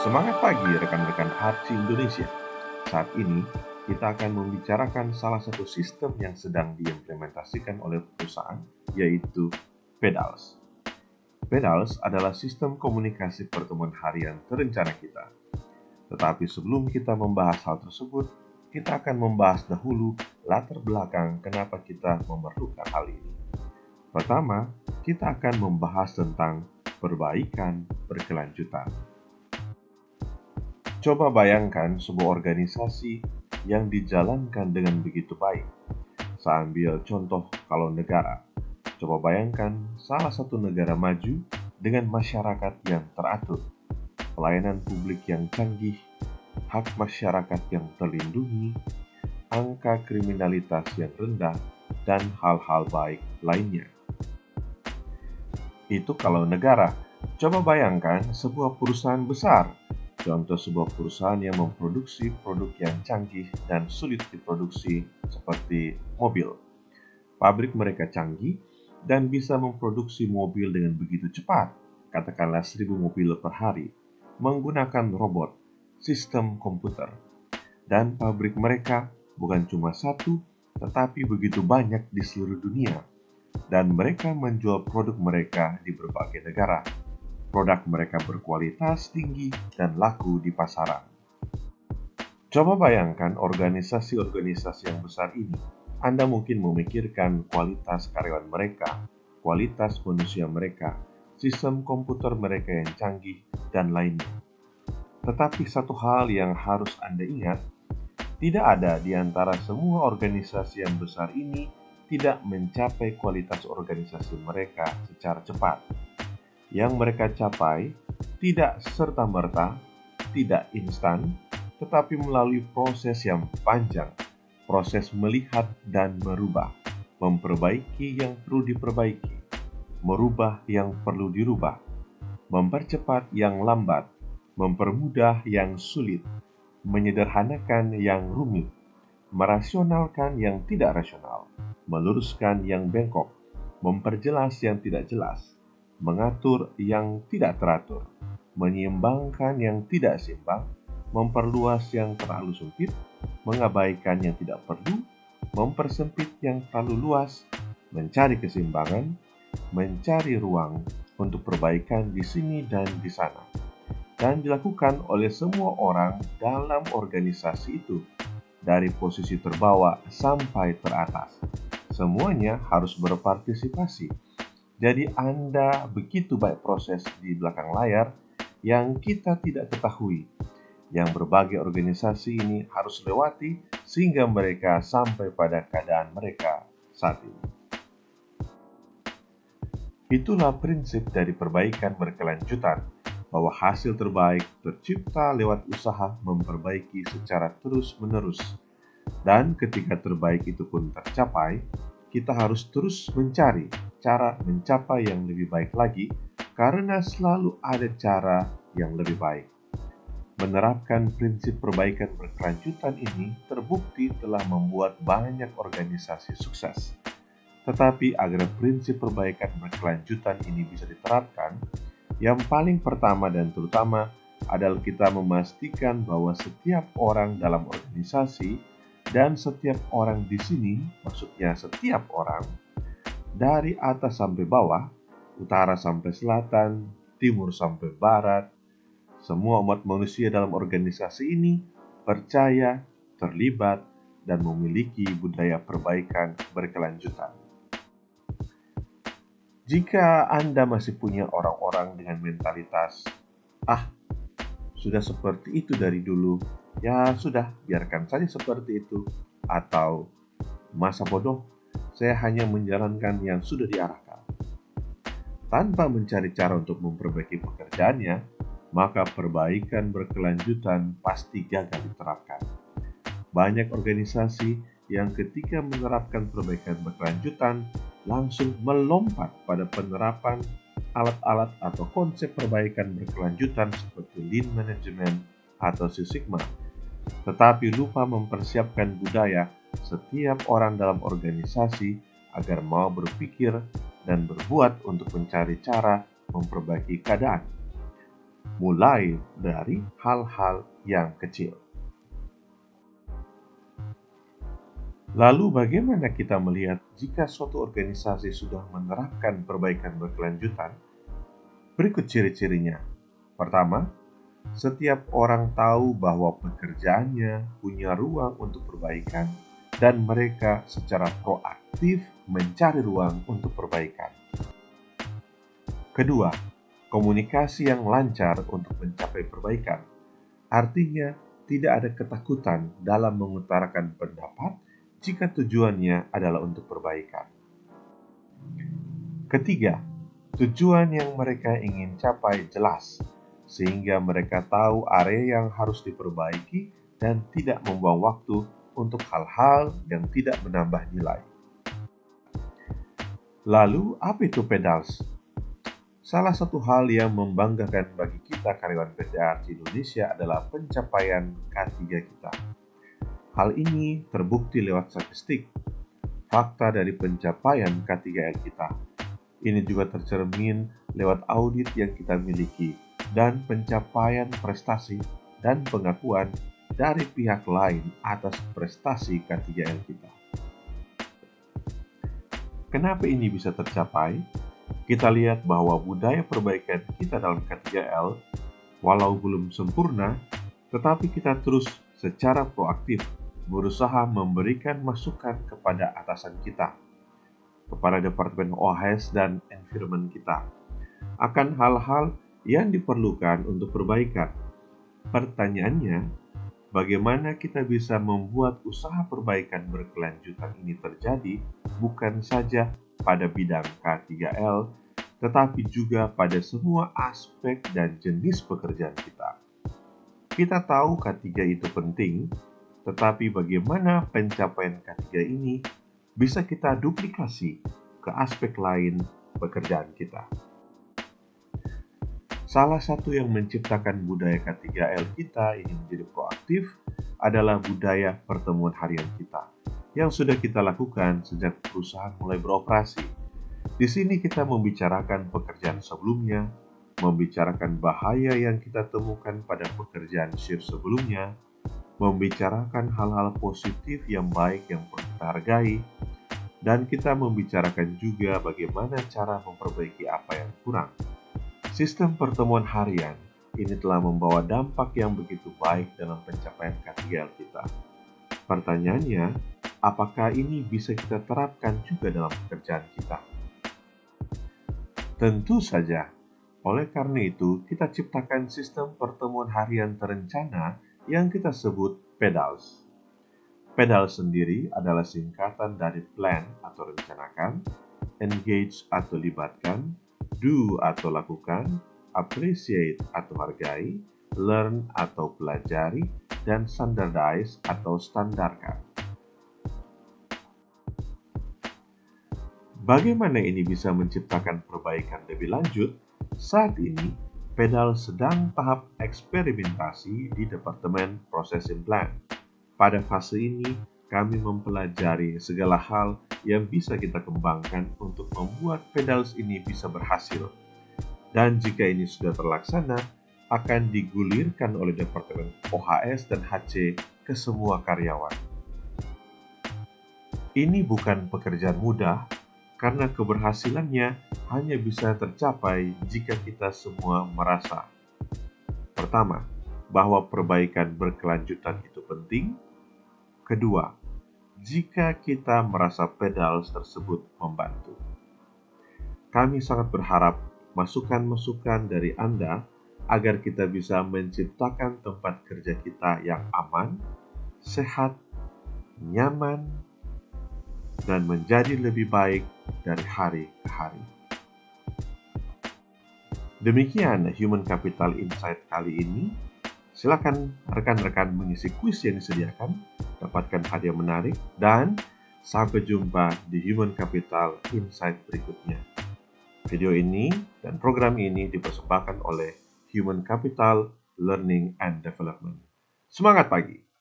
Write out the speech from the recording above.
Semangat pagi rekan-rekan Archie Indonesia. Saat ini kita akan membicarakan salah satu sistem yang sedang diimplementasikan oleh perusahaan, yaitu Pedals. Pedals adalah sistem komunikasi pertemuan harian terencana kita. Tetapi sebelum kita membahas hal tersebut, kita akan membahas dahulu latar belakang kenapa kita memerlukan hal ini. Pertama, kita akan membahas tentang perbaikan berkelanjutan. Coba bayangkan sebuah organisasi yang dijalankan dengan begitu baik. Saya ambil contoh kalau negara. Coba bayangkan salah satu negara maju dengan masyarakat yang teratur, pelayanan publik yang canggih, hak masyarakat yang terlindungi, angka kriminalitas yang rendah, dan hal-hal baik lainnya. Itu kalau negara. Coba bayangkan sebuah perusahaan besar. Contoh sebuah perusahaan yang memproduksi produk yang canggih dan sulit diproduksi seperti mobil. Pabrik mereka canggih dan bisa memproduksi mobil dengan begitu cepat, katakanlah 1.000 mobil per hari, menggunakan robot, sistem komputer. Dan pabrik mereka bukan cuma satu, tetapi begitu banyak di seluruh dunia. Dan mereka menjual produk mereka di berbagai negara. Produk mereka berkualitas tinggi dan laku di pasaran. Coba bayangkan organisasi-organisasi yang besar ini. Anda mungkin memikirkan kualitas karyawan mereka, kualitas manusia mereka, sistem komputer mereka yang canggih, dan lainnya. Tetapi satu hal yang harus Anda ingat, tidak ada di antara semua organisasi yang besar ini tidak mencapai kualitas organisasi mereka secara cepat. Yang mereka capai tidak serta-merta, tidak instan, tetapi melalui proses yang panjang, proses melihat dan merubah, memperbaiki yang perlu diperbaiki, merubah yang perlu dirubah, mempercepat yang lambat, mempermudah yang sulit, menyederhanakan yang rumit, merasionalkan yang tidak rasional, meluruskan yang bengkok, memperjelas yang tidak jelas, mengatur yang tidak teratur, menyeimbangkan yang tidak seimbang, memperluas yang terlalu sempit, mengabaikan yang tidak perlu, mempersempit yang terlalu luas, mencari keseimbangan, mencari ruang untuk perbaikan di sini dan di sana, dan dilakukan oleh semua orang dalam organisasi itu, dari posisi terbawah sampai teratas. Semuanya harus berpartisipasi. Jadi Anda begitu baik proses di belakang layar yang kita tidak ketahui, yang berbagai organisasi ini harus lewati sehingga mereka sampai pada keadaan mereka saat ini. Itulah prinsip dari perbaikan berkelanjutan, bahwa hasil terbaik tercipta lewat usaha memperbaiki secara terus-menerus. Dan ketika terbaik itu pun tercapai, kita harus terus mencari cara mencapai yang lebih baik lagi, karena selalu ada cara yang lebih baik. Menerapkan prinsip perbaikan berkelanjutan ini terbukti telah membuat banyak organisasi sukses. Tetapi agar prinsip perbaikan berkelanjutan ini bisa diterapkan, yang paling pertama dan terutama adalah kita memastikan bahwa setiap orang dalam organisasi dan setiap orang di sini, maksudnya setiap orang, dari atas sampai bawah, utara sampai selatan, timur sampai barat, semua umat manusia dalam organisasi ini percaya, terlibat, dan memiliki budaya perbaikan berkelanjutan. Jika Anda masih punya orang-orang dengan mentalitas, sudah seperti itu dari dulu, ya sudah, biarkan saja seperti itu. Atau, masa bodoh, saya hanya menjalankan yang sudah diarahkan. Tanpa mencari cara untuk memperbaiki pekerjaannya, maka perbaikan berkelanjutan pasti gagal diterapkan. Banyak organisasi yang ketika menerapkan perbaikan berkelanjutan langsung melompat pada penerapan alat-alat atau konsep perbaikan berkelanjutan seperti Lean Management atau Six Sigma, tetapi lupa mempersiapkan budaya setiap orang dalam organisasi agar mau berpikir dan berbuat untuk mencari cara memperbaiki keadaan. mulai dari hal-hal yang kecil. Lalu bagaimana kita melihat jika suatu organisasi sudah menerapkan perbaikan berkelanjutan? Berikut ciri-cirinya. Pertama, setiap orang tahu bahwa pekerjaannya punya ruang untuk perbaikan dan mereka secara proaktif mencari ruang untuk perbaikan. Kedua, komunikasi yang lancar untuk mencapai perbaikan. Artinya, tidak ada ketakutan dalam mengutarakan pendapat jika tujuannya adalah untuk perbaikan. Ketiga, tujuan yang mereka ingin capai jelas, sehingga mereka tahu area yang harus diperbaiki dan tidak membuang waktu untuk hal-hal yang tidak menambah nilai. Lalu, apa itu pedals? Salah satu hal yang membanggakan bagi kita karyawan PT ARC Indonesia adalah pencapaian K3 kita. Hal ini terbukti lewat statistik, fakta dari pencapaian K3L kita. Ini juga tercermin lewat audit yang kita miliki dan pencapaian prestasi dan pengakuan dari pihak lain atas prestasi K3L kita. Kenapa ini bisa tercapai? Kita lihat bahwa budaya perbaikan kita dalam K3L, walau belum sempurna, tetapi kita terus secara proaktif berusaha memberikan masukan kepada atasan kita, kepada Departemen OHS dan Environment kita, akan hal-hal yang diperlukan untuk perbaikan. Pertanyaannya, bagaimana kita bisa membuat usaha perbaikan berkelanjutan ini terjadi bukan saja pada bidang K3L, tetapi juga pada semua aspek dan jenis pekerjaan kita. Kita tahu K3 itu penting, tetapi bagaimana pencapaian K3 ini bisa kita duplikasi ke aspek lain pekerjaan kita. Salah satu yang menciptakan budaya K3L kita ini menjadi proaktif adalah budaya pertemuan harian kita, yang sudah kita lakukan sejak perusahaan mulai beroperasi. Di sini kita membicarakan pekerjaan sebelumnya, membicarakan bahaya yang kita temukan pada pekerjaan shift sebelumnya, membicarakan hal-hal positif yang baik yang perlu kita hargai, dan kita membicarakan juga bagaimana cara memperbaiki apa yang kurang. Sistem pertemuan harian ini telah membawa dampak yang begitu baik dalam pencapaian K3L kita. Pertanyaannya, apakah ini bisa kita terapkan juga dalam pekerjaan kita? Tentu saja. Oleh karena itu, kita ciptakan sistem pertemuan harian terencana yang kita sebut PEDALS. PEDALS sendiri adalah singkatan dari plan atau rencanakan, engage atau libatkan, do atau lakukan, appreciate atau hargai, learn atau pelajari, dan standardize atau standarkan. Bagaimana ini bisa menciptakan perbaikan lebih lanjut? Saat ini, Pedal sedang tahap eksperimentasi di Departemen Processing Plant. Pada fase ini, kami mempelajari segala hal yang bisa kita kembangkan untuk membuat Pedals ini bisa berhasil. Dan jika ini sudah terlaksana, akan digulirkan oleh Departemen OHS dan HC ke semua karyawan. Ini bukan pekerjaan mudah, karena keberhasilannya hanya bisa tercapai jika kita semua merasa. Pertama, bahwa perbaikan berkelanjutan itu penting. Kedua, jika kita merasa pedals tersebut membantu. Kami sangat berharap masukan-masukan dari Anda agar kita bisa menciptakan tempat kerja kita yang aman, sehat, nyaman, dan menjadi lebih baik dari hari ke hari. Demikian Human Capital Insight kali ini. Silakan rekan-rekan mengisi kuis yang disediakan, dapatkan hadiah menarik, dan sampai jumpa di Human Capital Insight berikutnya. Video ini dan program ini dipersembahkan oleh Human Capital Learning and Development. Semangat pagi!